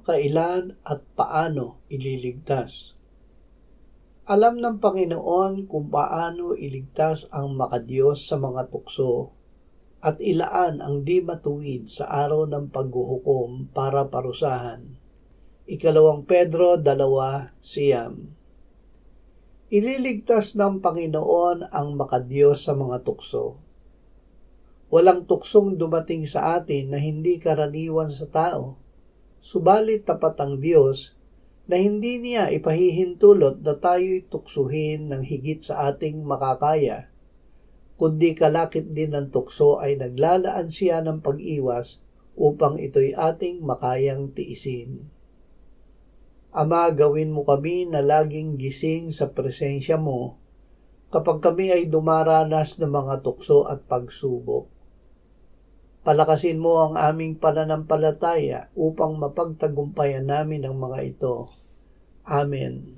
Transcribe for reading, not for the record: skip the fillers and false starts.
kailan at paano ililigtas. Alam ng Panginoon kung paano iligtas ang makadiyos sa mga tukso at ilaan ang di matuwid sa araw ng paghuhukom para parusahan. 2 Pedro 2:9. Ililigtas ng Panginoon ang makadiyos sa mga tukso. Walang tuksong dumating sa atin na hindi karaniwan sa tao, subalit tapat ang Diyos na hindi niya ipahihintulot na tayo'y tuksuhin ng higit sa ating makakaya, kundi kalakip din ng tukso ay naglalaan siya ng pag-iwas upang ito'y ating makayang tiisin. Ama, gawin mo kami na laging gising sa presensya mo kapag kami ay dumaranas ng mga tukso at pagsubok. Palakasin mo ang aming pananampalataya upang mapagtagumpayan namin ang mga ito. Amen.